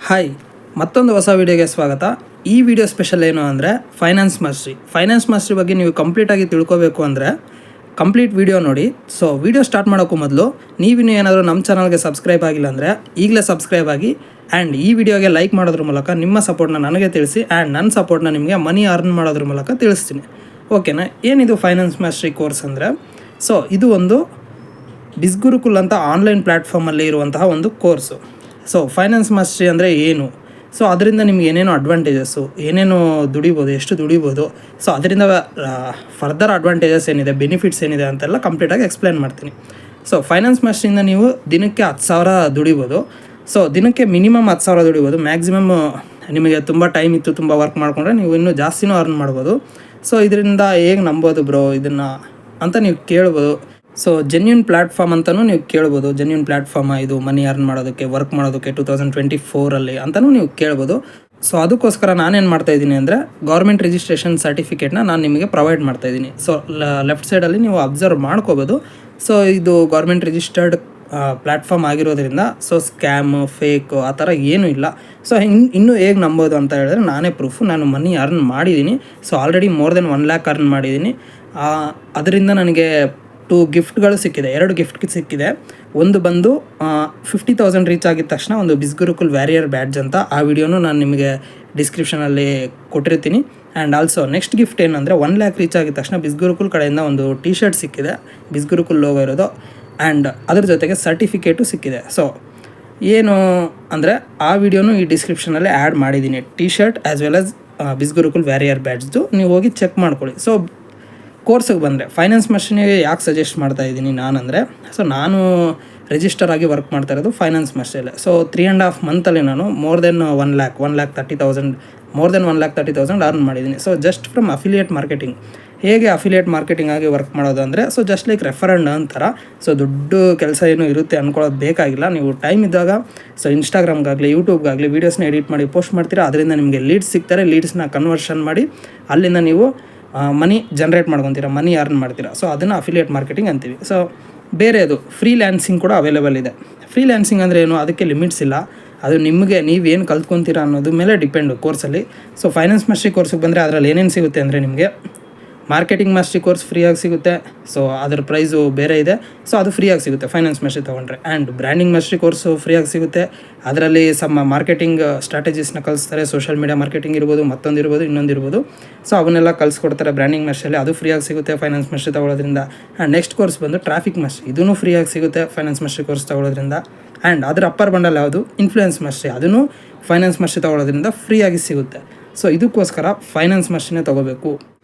Hi, ಮತ್ತೊಂದು ಹೊಸ ವೀಡಿಯೋಗೆ ಸ್ವಾಗತ. ಈ ವಿಡಿಯೋ ಸ್ಪೆಷಲ್ ಏನು ಅಂದರೆ ಫೈನಾನ್ಸ್ ಮಾಸ್ಟ್ರಿ ಬಗ್ಗೆ ನೀವು ಕಂಪ್ಲೀಟಾಗಿ ತಿಳ್ಕೋಬೇಕು ಅಂದರೆ ಕಂಪ್ಲೀಟ್ ವಿಡಿಯೋ ನೋಡಿ. ಸೊ ವಿಡಿಯೋ ಸ್ಟಾರ್ಟ್ ಮಾಡೋಕ್ಕೂ ಮೊದಲು ನೀವಿನ್ನೂ ಏನಾದರೂ ನಮ್ಮ ಚಾನಲ್ಗೆ ಸಬ್ಸ್ಕ್ರೈಬ್ ಆಗಿಲ್ಲ ಅಂದರೆ ಈಗಲೇ ಸಬ್ಸ್ಕ್ರೈಬ್ ಆಗಿ ಆ್ಯಂಡ್ ಈ ವಿಡಿಯೋಗೆ ಲೈಕ್ ಮಾಡೋದ್ರ ಮೂಲಕ ನಿಮ್ಮ ಸಪೋರ್ಟ್ನ ನನಗೆ ತಿಳಿಸಿ ಆ್ಯಂಡ್ ನನ್ನ ಸಪೋರ್ಟ್ನ ನಿಮಗೆ ಮನಿ ಅರ್ನ್ ಮಾಡೋದ್ರ ಮೂಲಕ ತಿಳಿಸ್ತೀನಿ. ಓಕೆನಾ? ಏನಿದು ಫೈನಾನ್ಸ್ ಮಾಸ್ಟ್ರಿ ಕೋರ್ಸ್ ಅಂದರೆ, ಸೊ ಇದು ಒಂದು ಬಿಸ್ಗುರುಕುಲ್ ಅಂತ ಆನ್ಲೈನ್ ಪ್ಲ್ಯಾಟ್ಫಾರ್ಮಲ್ಲಿ ಇರುವಂತಹ ಒಂದು ಕೋರ್ಸು. ಸೊ ಫೈನಾನ್ಸ್ ಮಾಸ್ಟ್ರಿ ಅಂದರೆ ಏನು, ಸೊ ಅದರಿಂದ ನಿಮ್ಗೆ ಏನೇನು ಅಡ್ವಾಂಟೇಜಸ್ಸು, ಏನೇನು ದುಡಿಬೋದು, ಎಷ್ಟು ದುಡಿಬೋದು, ಸೊ ಅದರಿಂದ ಫರ್ದರ್ ಅಡ್ವಾಂಟೇಜಸ್ ಏನಿದೆ, ಬೆನಿಫಿಟ್ಸ್ ಏನಿದೆ ಅಂತೆಲ್ಲ ಕಂಪ್ಲೀಟಾಗಿ ಎಕ್ಸ್ಪ್ಲೇನ್ ಮಾಡ್ತೀನಿ. ಸೊ ಫೈನಾನ್ಸ್ ಮಾಸ್ಟ್ರಿಯಿಂದ ನೀವು ದಿನಕ್ಕೆ 10,000 ದುಡಿಬೋದು. ಸೊ ದಿನಕ್ಕೆ ಮಿನಿಮಮ್ 10,000 ದುಡಿಬೋದು. ಮ್ಯಾಕ್ಸಿಮಮ್ ನಿಮಗೆ ತುಂಬ ಟೈಮ್ ಇತ್ತು, ತುಂಬ ವರ್ಕ್ ಮಾಡಿಕೊಂಡ್ರೆ ನೀವು ಇನ್ನೂ ಜಾಸ್ತಿನೂ ಅರ್ನ್ ಮಾಡ್ಬೋದು. ಸೊ ಇದರಿಂದ ಹೇಗೆ ನಂಬೋದು ಬ್ರೋ ಇದನ್ನು ಅಂತ ನೀವು ಕೇಳ್ಬೋದು. ಸೊ ಜೆನ್ಯೂನ್ ಪ್ಲ್ಯಾಟ್ಫಾರ್ಮ್ ಅಂತಲೂ ನೀವು ಕೇಳ್ಬೋದು. ಜೆನ್ಯೂನ್ ಪ್ಲ್ಯಾಟ್ಫಾರ್ಮ ಇದು ಮನಿ ಅರ್ನ್ ಮಾಡೋದಕ್ಕೆ, ವರ್ಕ್ ಮಾಡೋದಕ್ಕೆ 2024 ಅಂತಲೂ ನೀವು ಕೇಳ್ಬೋದು. ಸೊ ಅದಕ್ಕೋಸ್ಕರ ನಾನೇನು ಮಾಡ್ತಾಯಿದ್ದೀನಿ ಅಂದರೆ ಗೌರ್ಮೆಂಟ್ ರಿಜಿಸ್ಟ್ರೇಷನ್ ಸರ್ಟಿಫಿಕೇಟ್ನ ನಾನು ನಿಮಗೆ ಪ್ರೊವೈಡ್ ಮಾಡ್ತಾಯಿದ್ದೀನಿ. ಸೊ ಲೆಫ್ಟ್ ಸೈಡಲ್ಲಿ ನೀವು ಅಬ್ಸರ್ವ್ ಮಾಡ್ಕೋಬೋದು. ಸೊ ಇದು ಗೌರ್ಮೆಂಟ್ ರಿಜಿಸ್ಟರ್ಡ್ ಪ್ಲ್ಯಾಟ್ಫಾರ್ಮ್ ಆಗಿರೋದ್ರಿಂದ ಸೊ ಸ್ಕ್ಯಾಮು, ಫೇಕು ಆ ಥರ ಏನೂ ಇಲ್ಲ. ಸೊ ಇನ್ನೂ ಹೇಗೆ ನಂಬೋದು ಅಂತ ಹೇಳಿದ್ರೆ ನಾನೇ ಪ್ರೂಫು. ನಾನು ಮನಿ ಅರ್ನ್ ಮಾಡಿದ್ದೀನಿ. So already more than 1 lakh earn ಮಾಡಿದ್ದೀನಿ. ಅದರಿಂದ ನನಗೆ 2 ಗಿಫ್ಟ್ಗಳು ಸಿಕ್ಕಿದೆ, 2 ಗಿಫ್ಟ್ ಸಿಕ್ಕಿದೆ. ಒಂದು ಬಂದು 50,000 ರೀಚ್ ಆಗಿದ ತಕ್ಷಣ ಒಂದು ಬಿಸ್ಗುರುಕುಲ್ ವ್ಯಾರಿಯರ್ ಬ್ಯಾಡ್ಜ್ ಅಂತ, ಆ ವಿಡಿಯೋನು ನಾನು ನಿಮಗೆ ಡಿಸ್ಕ್ರಿಪ್ಷನಲ್ಲಿ ಕೊಟ್ಟಿರ್ತೀನಿ. ಆ್ಯಂಡ್ ಆಲ್ಸೋ ನೆಕ್ಸ್ಟ್ ಗಿಫ್ಟ್ ಏನಂದರೆ 1 lakh ರೀಚ್ ಆಗಿದ ತಕ್ಷಣ ಬಿಸ್ಗುರುಕುಲ್ ಕಡೆಯಿಂದ ಒಂದು T-ಶರ್ಟ್ ಸಿಕ್ಕಿದೆ, ಬಿಸ್ಗುರುಕುಲ್ ಲೋಗೋ ಇರೋದು. ಆ್ಯಂಡ್ ಅದ್ರ ಜೊತೆಗೆ ಸರ್ಟಿಫಿಕೇಟು ಸಿಕ್ಕಿದೆ. ಸೊ ಏನು ಅಂದರೆ ಆ ವಿಡಿಯೋನು ಈ ಡಿಸ್ಕ್ರಿಪ್ಷನಲ್ಲಿ ಆ್ಯಡ್ ಮಾಡಿದ್ದೀನಿ, T-ಶರ್ಟ್ ಆ್ಯಸ್ ವೆಲ್ ಆಸ್ ಬಿಸ್ಗುರುಕುಲ್ ವ್ಯಾರಿಯರ್ ಬ್ಯಾಡ್ಜ್ದು. ನೀವು ಹೋಗಿ ಚೆಕ್ ಮಾಡ್ಕೊಳ್ಳಿ. ಸೊ ಕೋರ್ಸಿಗೆ ಬಂದರೆ ಫೈನಾನ್ಸ್ ಮಾಸ್ಟ್ರಿನಿಗೆ ಯಾಕೆ ಸಜೆಸ್ಟ್ ಮಾಡ್ತಾಯಿದ್ದೀನಿ ನಾನಂದರೆ, ಸೊ ನಾನು ರಿಜಿಸ್ಟರ್ ಆಗಿ ವರ್ಕ್ ಮಾಡ್ತಾ ಇರೋದು ಫೈನಾನ್ಸ್ ಮಾಸ್ಟ್ರಿಯಲ್ಲೇ. ಸೊ 3.5 ಮಂತಲ್ಲಿ ನಾನು ಮೋರ್ ದೆನ್ 1,30,000 ಅರ್ನ್ ಮಾಡಿದ್ದೀನಿ. So just from affiliate marketing. ಹೇಗೆ ಅಫಿಲಿಯೇಟ್ ಮಾರ್ಕೆಟಿಂಗ್ ಆಗಿ ವರ್ಕ್ ಮಾಡೋದು ಅಂದರೆ, so just like refer and earn ಥರ. ಸೊ ದೊಡ್ಡ ಕೆಲಸ ಏನೂ ಇರುತ್ತೆ ಅಂದ್ಕೊಳ್ಳೋದು ಬೇಕಾಗಿಲ್ಲ. ನೀವು ಟೈಮ್ ಇದ್ದಾಗ ಸೊ ಇನ್ಸ್ಟಾಗ್ರಾಮ್ಗಾಗಲಿ ಯೂಟ್ಯೂಬ್ಗಾಗಲಿ ವೀಡಿಯೋಸ್ನ ಎಡಿಟ್ ಮಾಡಿ ಪೋಸ್ಟ್ ಮಾಡ್ತೀರಾ. ಅದರಿಂದ ನಿಮಗೆ ಲೀಡ್ಸ್ ಸಿಗ್ತಾರೆ. ಲೀಡ್ಸ್ನ ಕನ್ವರ್ಷನ್ ಮಾಡಿ ಅಲ್ಲಿಂದ ನೀವು ಮನಿ ಜನ್ರೇಟ್ ಮಾಡ್ಕೊತೀರ, ಮನಿ ಅರ್ನ್ ಮಾಡ್ತೀರಾ. ಸೊ ಅದನ್ನು ಅಫಿಲಿಯೇಟ್ ಮಾರ್ಕೆಟಿಂಗ್ ಅಂತೀವಿ. ಸೊ ಬೇರೆದು ಫ್ರೀಲ್ಯಾನ್ಸಿಂಗ್ ಕೂಡ ಅವೈಲೇಬಲ್ ಇದೆ. ಫ್ರೀಲ್ಯಾನ್ಸಿಂಗ್ ಅಂದರೆ ಏನು, ಅದಕ್ಕೆ ಲಿಮಿಟ್ಸ್ ಇಲ್ಲ. ಅದು ನಿಮಗೆ ನೀವೇನು ಕಲ್ತ್ಕೊತೀರಾ ಅನ್ನೋದು ಮೇಲೆ ಡಿಪೆಂಡು ಕೋರ್ಸಲ್ಲಿ. ಸೊ ಫೈನಾನ್ಸ್ ಮಾಸ್ಟ್ರಿ ಕೋರ್ಸಿಗೆ ಬಂದರೆ ಅದರಲ್ಲಿ ಏನೇನು ಸಿಗುತ್ತೆ ಅಂದರೆ, ನಿಮಗೆ ಮಾರ್ಕೆಟಿಂಗ್ ಮಾಸ್ಟ್ರಿ ಕೋರ್ಸ್ ಫ್ರೀಯಾಗಿ ಸಿಗುತ್ತೆ. ಸೊ ಅದರ ಪ್ರೈಸು ಬೇರೆ ಇದೆ. ಸೊ ಅದು ಫ್ರೀಯಾಗಿ ಸಿಗುತ್ತೆ ಫೈನಾನ್ಸ್ ಮಾಸ್ಟ್ರಿ ತೊಗೊಂಡ್ರೆ. ಆ್ಯಂಡ್ ಬ್ರ್ಯಾಂಡಿಂಗ್ ಮಾಸ್ಟ್ರಿ ಕೋರ್ಸು ಫ್ರೀಯಾಗಿ ಸಿಗುತ್ತೆ. ಅದರಲ್ಲಿ ಸಮ್ಮ ಮಾರ್ಕೆಟಿಂಗ್ ಸ್ಟ್ರಾಟಜೀಸ್ನ ಕಲಿಸ್ತಾರೆ. ಸೋಷಿಯಲ್ ಮೀಡಿಯಾ ಮಾರ್ಕೆಟಿಂಗ್ ಇರ್ಬೋದು, ಮತ್ತೊಂದು ಇರ್ಬೋದು, ಇನ್ನೊಂದು ಇರ್ಬೋದು. ಸೊ ಅವನ್ನೆಲ್ಲ ಕಲಿಸ್ಕೊಡ್ತಾರೆ ಬ್ರ್ಯಾಂಡಿಂಗ್ ಮಾಸ್ಟ್ರಿಯಲ್ಲಿ. ಅದು ಫ್ರೀಯಾಗಿ ಸಿಗುತ್ತೆ ಫೈನಾನ್ಸ್ ಮಾಸ್ಟ್ರಿ ತೊಗೊಳ್ಳೋದ್ರಿಂದ. ಆ್ಯಂಡ್ ನೆಕ್ಸ್ಟ್ ಕೋರ್ಸ್ ಬಂದು ಟ್ರಾಫಿಕ್ ಮಾಸ್ಟ್ರಿ. ಇದೂ ಫ್ರೀಯಾಗಿ ಸಿಗುತ್ತೆ ಫೈನಾನ್ಸ್ ಮಾಸ್ಟ್ರಿ ಕೋರ್ಸ್ ತೊಗೊಳ್ಳೋದ್ರಿಂದ. ಆ್ಯಂಡ್ ಅದರ ಅಪ್ಪರ್ ಬಂಡಲ್ ಯಾವುದು, ಇನ್ಫ್ಲೂಯೆನ್ಸ್ ಮಾಸ್ಟ್ರಿ. ಅದೂ ಫೈನಾನ್ಸ್ ಮಾಸ್ಟ್ರಿ ತೊಗೊಳ್ಳೋದ್ರಿಂದ ಫ್ರೀಯಾಗಿ ಸಿಗುತ್ತೆ. ಸೊ ಇದಕ್ಕೋಸ್ಕರ ಫೈನಾನ್ಸ್ ಮಾಸ್ಟ್ರಿನೇ ತೊಗೋಬೇಕು.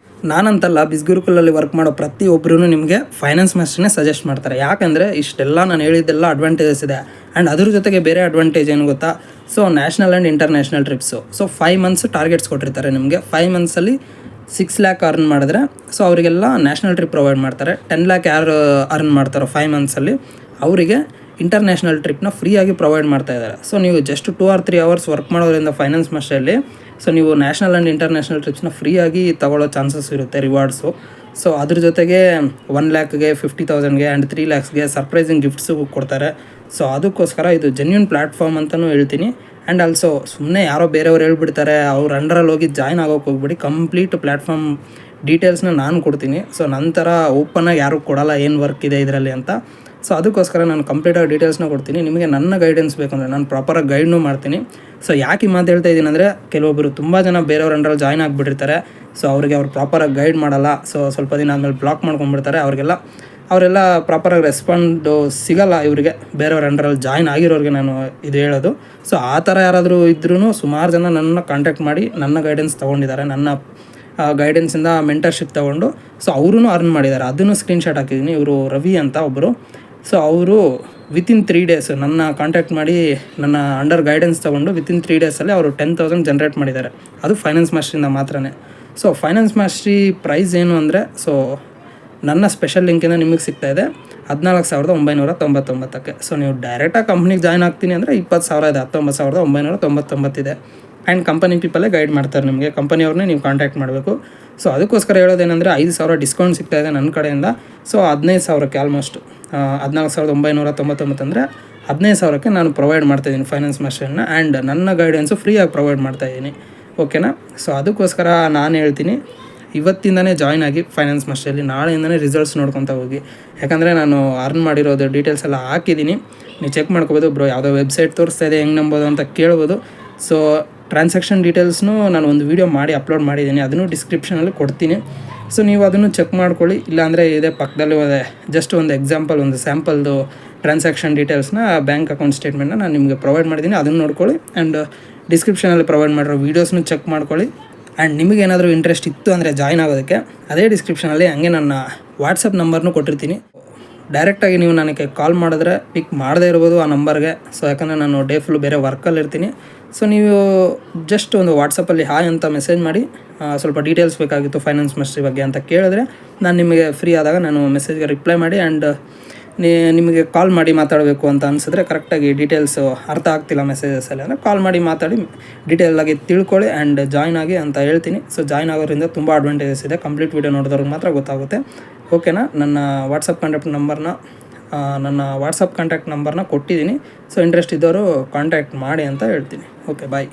ನಾನಂತಲ್ಲ, ಬಿಸ್ಗುರುಕುಲಲ್ಲಿ ವರ್ಕ್ ಮಾಡೋ ಪ್ರತಿಯೊಬ್ಬರೂ ನಿಮಗೆ ಫೈನಾನ್ಸ್ ಮಾಸ್ಟ್ರಿನೇ ಸಜೆಸ್ಟ್ ಮಾಡ್ತಾರೆ. ಯಾಕೆಂದರೆ ಇಷ್ಟೆಲ್ಲ ನಾನು ಹೇಳಿದ್ದೆಲ್ಲ ಅಡ್ವಾಂಟೇಜಸ್ ಇದೆ. ಆ್ಯಂಡ್ ಅದ್ರ ಜೊತೆಗೆ ಬೇರೆ ಅಡ್ವಾಂಟೇಜ್ ಏನು ಗೊತ್ತಾ, so national and international trips. So 5 months targets ಕೊಟ್ಟಿರ್ತಾರೆ ನಿಮಗೆ. 5 ಮಂತ್ಸಲ್ಲಿ 6 lakh ಅರ್ನ್ ಮಾಡಿದ್ರೆ ಸೊ ಅವರಿಗೆಲ್ಲ ನ್ಯಾಷನಲ್ ಟ್ರಿಪ್ ಪ್ರೊವೈಡ್ ಮಾಡ್ತಾರೆ. 10 lakh ಯಾರು ಅರ್ನ್ ಮಾಡ್ತಾರೋ 5 ಮಂತ್ಸಲ್ಲಿ ಅವರಿಗೆ ಇಂಟರ್ನ್ಯಾಷನಲ್ ಟ್ರಿಪ್ನ ಫ್ರೀಯಾಗಿ ಪ್ರೊವೈಡ್ ಮಾಡ್ತಾ ಇದ್ದಾರೆ. ಸೊ ನೀವು ಜಸ್ಟ್ 2 or 3 hours ವರ್ಕ್ ಮಾಡೋದ್ರಿಂದ ಫೈನಾನ್ಸ್ ಮಾಸ್ಟ್ರಿಯಲ್ಲಿ ಸೊ ನೀವು ನ್ಯಾಷನಲ್ ಆ್ಯಂಡ್ ಇಂಟರ್ನ್ಯಾಷನಲ್ ಟ್ರಿಪ್ಸ್ನ ಫ್ರೀಯಾಗಿ ತಗೊಳ್ಳೋ ಚಾನ್ಸಸ್ ಇರುತ್ತೆ, ರಿವಾರ್ಡ್ಸು. ಸೊ ಅದ್ರ ಜೊತೆಗೆ 1 lakhಗೆ 50,000ಗೆ ಆ್ಯಂಡ್ 3 lakhsಗೆ ಸರ್ಪ್ರೈಸಿಂಗ್ ಗಿಫ್ಟ್ಸು ಕೊಡ್ತಾರೆ. ಸೊ ಅದಕ್ಕೋಸ್ಕರ ಇದು ಜೆನ್ಯೂನ್ ಪ್ಲ್ಯಾಟ್ಫಾರ್ಮ್ ಅಂತಲೂ ಹೇಳ್ತೀನಿ. ಆ್ಯಂಡ್ ಆಲ್ಸೋ ಸುಮ್ಮನೆ ಯಾರೋ ಬೇರೆಯವ್ರು ಹೇಳ್ಬಿಡ್ತಾರೆ, ಅವ್ರ ಅಂಡರಲ್ಲಿ ಹೋಗಿ ಜಾಯ್ನ್ ಆಗೋಕ್ಕೆ ಹೋಗ್ಬಿಡಿ. ಕಂಪ್ಲೀಟ್ ಪ್ಲ್ಯಾಟ್ಫಾರ್ಮ್ ಡೀಟೇಲ್ಸ್ನ ನಾನು ಕೊಡ್ತೀನಿ. ಸೊ ನಂತರ ಓಪನ್ನಾಗಿ ಯಾರೂ ಕೊಡೋಲ್ಲ ಏನು ವರ್ಕ್ ಇದೆ ಇದರಲ್ಲಿ ಅಂತ. ಸೊ ಅದಕ್ಕೋಸ್ಕರ ನಾನು ಕಂಪ್ಲೀಟಾಗಿ ಡೀಟೇಲ್ಸ್ನ ಕೊಡ್ತೀನಿ. ನಿಮಗೆ ನನ್ನ ಗೈಡೆನ್ಸ್ ಬೇಕಂದರೆ ನಾನು ಪ್ರಾಪರಾಗಿ ಗೈಡ್ನೂ ಮಾಡ್ತೀನಿ. ಸೊ ಯಾಕೆ ಈ ಮಾತು ಹೇಳ್ತಾ ಇದ್ದೀನಿ ಅಂದರೆ, ಕೆಲವೊಬ್ಬರು ತುಂಬ ಜನ ಬೇರೆಯವ್ರ ಅಂಡರಲ್ಲಿ ಜಾಯ್ನ್ ಆಗಿಬಿಟ್ಟಿರ್ತಾರೆ. ಸೊ ಅವ್ರಿಗೆ ಅವ್ರು ಪ್ರಾಪರಾಗಿ ಗೈಡ್ ಮಾಡಲ್ಲ. ಸೊ ಸ್ವಲ್ಪ ದಿನ ಆದಮೇಲೆ ಬ್ಲಾಕ್ ಮಾಡ್ಕೊಂಡ್ಬಿಡ್ತಾರೆ. ಅವರೆಲ್ಲ ಪ್ರಾಪರಾಗಿ ರೆಸ್ಪಾಂಡು ಸಿಗೋಲ್ಲ ಇವರಿಗೆ, ಬೇರೆಯವ್ರ ಅಂಡರಲ್ಲಿ ಜಾಯ್ನ್ ಆಗಿರೋರಿಗೆ ನಾನು ಇದು ಹೇಳೋದು. ಸೊ ಆ ಥರ ಯಾರಾದರೂ ಇದ್ರೂ ಸುಮಾರು ಜನ ನನ್ನ ಕಾಂಟ್ಯಾಕ್ಟ್ ಮಾಡಿ ನನ್ನ ಗೈಡೆನ್ಸ್ ತೊಗೊಂಡಿದ್ದಾರೆ. ನನ್ನ ಗೈಡೆನ್ಸಿಂದ ಮೆಂಟರ್ಶಿಪ್ ತೊಗೊಂಡು ಸೊ ಅವರೂ ಅರ್ನ್ ಮಾಡಿದ್ದಾರೆ. ಅದನ್ನು ಸ್ಕ್ರೀನ್ಶಾಟ್ ಹಾಕಿದ್ದೀನಿ. ಇವರು ರವಿ ಅಂತ ಒಬ್ಬರು. ಸೊ ಅವರು ವಿತಿನ್ 3 days ನನ್ನ ಕಾಂಟ್ಯಾಕ್ಟ್ ಮಾಡಿ ನನ್ನ ಅಂಡರ್ ಗೈಡೆನ್ಸ್ ತೊಗೊಂಡು ವಿತಿನ್ 3 daysಲ್ಲಿ ಅವರು 10,000 ಜನ್ರೇಟ್ ಮಾಡಿದ್ದಾರೆ. ಅದು ಫೈನಾನ್ಸ್ ಮಾಸ್ಟ್ರಿಯಿಂದ ಮಾತ್ರನೇ. ಸೊ ಫೈನಾನ್ಸ್ ಮಾಸ್ಟ್ರಿ ಪ್ರೈಸ್ ಏನು ಅಂದರೆ, ಸೊ ನನ್ನ ಸ್ಪೆಷಲ್ ಲಿಂಕಿಂದ ನಿಮಗೆ ಸಿಗ್ತಾಯಿದೆ 14,999ಕ್ಕೆ. ಸೊ ನೀವು ಡೈರೆಕ್ಟಾಗಿ ಕಂಪ್ನಿಗೆ ಜಾಯ್ನ್ ಆಗ್ತೀನಿ ಅಂದರೆ 20,000 ಇದೆ, 19,999 ಇದೆ. ಆ್ಯಂಡ್ ಕಂಪನಿ ಪೀಪಲ್ಲೇ ಗೈಡ್ ಮಾಡ್ತಾರೆ ನಿಮಗೆ, ಕಂಪನಿಯವ್ರನ್ನೇ ನೀವು ಕಾಂಟ್ಯಾಕ್ಟ್ ಮಾಡಬೇಕು. ಸೊ ಅದಕ್ಕೋಸ್ಕರ ಹೇಳೋದೇನೆಂದರೆ 5,000 ಡಿಸ್ಕೌಂಟ್ ಸಿಗ್ತಾಯಿದೆ ನನ್ನ ಕಡೆಯಿಂದ. ಸೊ 15,000ಕ್ಕೆ ಆಲ್ಮೋಸ್ಟ್ 14,999 ಅಂದರೆ 15,000ಕ್ಕೆ ನಾನು ಪ್ರೊವೈಡ್ ಮಾಡ್ತಾಯಿದ್ದೀನಿ ಫೈನಾನ್ಸ್ ಮಾಸ್ಟರ್ನ. ಆ್ಯಂಡ್ ನನ್ನ ಗೈಡೆನ್ಸು ಫ್ರೀಯಾಗಿ ಪ್ರೊವೈಡ್ ಮಾಡ್ತಾಯಿದ್ದೀನಿ. ಓಕೆನಾ. ಸೊ ಅದಕ್ಕೋಸ್ಕರ ನಾನು ಹೇಳ್ತೀನಿ, ಇವತ್ತಿಂದನೇ ಜಾಯ್ನ್ ಆಗಿ ಫೈನಾನ್ಸ್ ಮಾಸ್ಟರಲ್ಲಿ. ನಾಳೆಯಿಂದನೇ ರಿಸಲ್ಟ್ಸ್ ನೋಡ್ಕೊತಾ ಹೋಗಿ. ಯಾಕಂದರೆ ನಾನು ಅರ್ನ್ ಮಾಡಿರೋದು ಡೀಟೇಲ್ಸ್ ಎಲ್ಲ ಹಾಕಿದ್ದೀನಿ, ನೀವು ಚೆಕ್ ಮಾಡ್ಕೋಬೋದು. ಬ್ರೋ ಯಾವುದೋ ವೆಬ್ಸೈಟ್ ತೋರಿಸ್ತಾ ಇದೆ, ಹೆಂಗೆ ನಂಬೋದು ಅಂತ ಕೇಳ್ಬೋದು. ಸೊ ಟ್ರಾನ್ಸಾಕ್ಷನ್ ಡೀಟೇಲ್ಸ್ನು ನಾನು ಒಂದು ವೀಡಿಯೋ ಮಾಡಿ ಅಪ್ಲೋಡ್ ಮಾಡಿದ್ದೀನಿ, ಅದನ್ನು ಡಿಸ್ಕ್ರಿಪ್ಷನಲ್ಲಿ ಕೊಡ್ತೀನಿ. ಸೊ ನೀವು ಅದನ್ನು ಚೆಕ್ ಮಾಡ್ಕೊಳ್ಳಿ. ಇಲ್ಲಾಂದರೆ ಇದೇ ಪಕ್ಕದಲ್ಲಿ ಜಸ್ಟ್ ಒಂದು ಎಕ್ಸಾಂಪಲ್, ಒಂದು ಸ್ಯಾಂಪಲ್ದು ಟ್ರಾನ್ಸಾಕ್ಷನ್ ಡೀಟೇಲ್ಸ್ನ, ಬ್ಯಾಂಕ್ ಅಕೌಂಟ್ ಸ್ಟೇಟ್ಮೆಂಟ್ನ ನಾನು ನಿಮಗೆ ಪ್ರೊವೈಡ್ ಮಾಡಿದ್ದೀನಿ, ಅದನ್ನು ನೋಡ್ಕೊಳ್ಳಿ. ಆ್ಯಂಡ್ ಡಿಸ್ಕ್ರಿಪ್ಷನಲ್ಲಿ ಪ್ರೊವೈಡ್ ಮಾಡಿರೋ ವೀಡಿಯೋಸ್ನು ಚೆಕ್ ಮಾಡ್ಕೊಳ್ಳಿ. ಆ್ಯಂಡ್ ನಿಮಗೇನಾದರೂ ಇಂಟ್ರೆಸ್ಟ್ ಇತ್ತು ಅಂದರೆ ಜಾಯ್ನ್ ಆಗೋದಕ್ಕೆ, ಅದೇ ಡಿಸ್ಕ್ರಿಪ್ಷನಲ್ಲಿ ಹಂಗೆ ನನ್ನ ವಾಟ್ಸಪ್ ನಂಬರ್ನೂ ಕೊಟ್ಟಿರ್ತೀನಿ. ಡೈರೆಕ್ಟಾಗಿ ನೀವು ನನಗೆ ಕಾಲ್ ಮಾಡಿದ್ರೆ ಪಿಕ್ ಮಾಡದೇ ಇರ್ಬೋದು ಆ ನಂಬರ್ಗೆ. ಸೊ ಯಾಕಂದರೆ ನಾನು ಡೇ ಫುಲ್ ಬೇರೆ ವರ್ಕಲ್ಲಿರ್ತೀನಿ. ಸೊ ನೀವು ಜಸ್ಟ್ ಒಂದು ವಾಟ್ಸಪ್ಪಲ್ಲಿ ಹಾಯ್ ಅಂತ ಮೆಸೇಜ್ ಮಾಡಿ, ಸ್ವಲ್ಪ ಡೀಟೇಲ್ಸ್ ಬೇಕಾಗಿತ್ತು ಫೈನಾನ್ಸ್ ಮಾಸ್ಟರಿ ಬಗ್ಗೆ ಅಂತ ಕೇಳಿದ್ರೆ, ನಾನು ನಿಮಗೆ ಫ್ರೀ ಆದಾಗ ನಾನು ಮೆಸೇಜ್ಗೆ ರಿಪ್ಲೈ ಮಾಡಿ, ಆ್ಯಂಡ್ ನಿಮಗೆ ಕಾಲ್ ಮಾಡಿ ಮಾತಾಡಬೇಕು ಅಂತ ಅನಿಸಿದ್ರೆ, ಕರೆಕ್ಟಾಗಿ ಡೀಟೇಲ್ಸು ಅರ್ಥ ಆಗ್ತಿಲ್ಲ ಮೆಸೇಜಸಲ್ಲಿ ಅಂದರೆ ಕಾಲ್ ಮಾಡಿ ಮಾತಾಡಿ ಡೀಟೇಲಾಗಿ ತಿಳ್ಕೊಳ್ಳಿ ಆ್ಯಂಡ್ ಜಾಯ್ನ್ ಆಗಿ ಅಂತ ಹೇಳ್ತೀನಿ. ಸೊ ಜಾಯ್ನ್ ಆಗೋದ್ರಿಂದ ತುಂಬ ಅಡ್ವಾಂಟೇಜಸ್ ಇದೆ. ಕಂಪ್ಲೀಟ್ ವೀಡಿಯೋ ನೋಡಿದವ್ರಿಗೆ ಮಾತ್ರ ಗೊತ್ತಾಗುತ್ತೆ. ಓಕೆನಾ. ನನ್ನ ವಾಟ್ಸಪ್ ಕಾಂಟ್ಯಾಕ್ಟ್ ನಂಬರ್ನ ಕೊಟ್ಟಿದ್ದೀನಿ. ಸೊ ಇಂಟ್ರೆಸ್ಟ್ ಇದ್ದವರು ಕಾಂಟ್ಯಾಕ್ಟ್ ಮಾಡಿ ಅಂತ ಹೇಳ್ತೀನಿ. ಓಕೆ, ಬಾಯ್.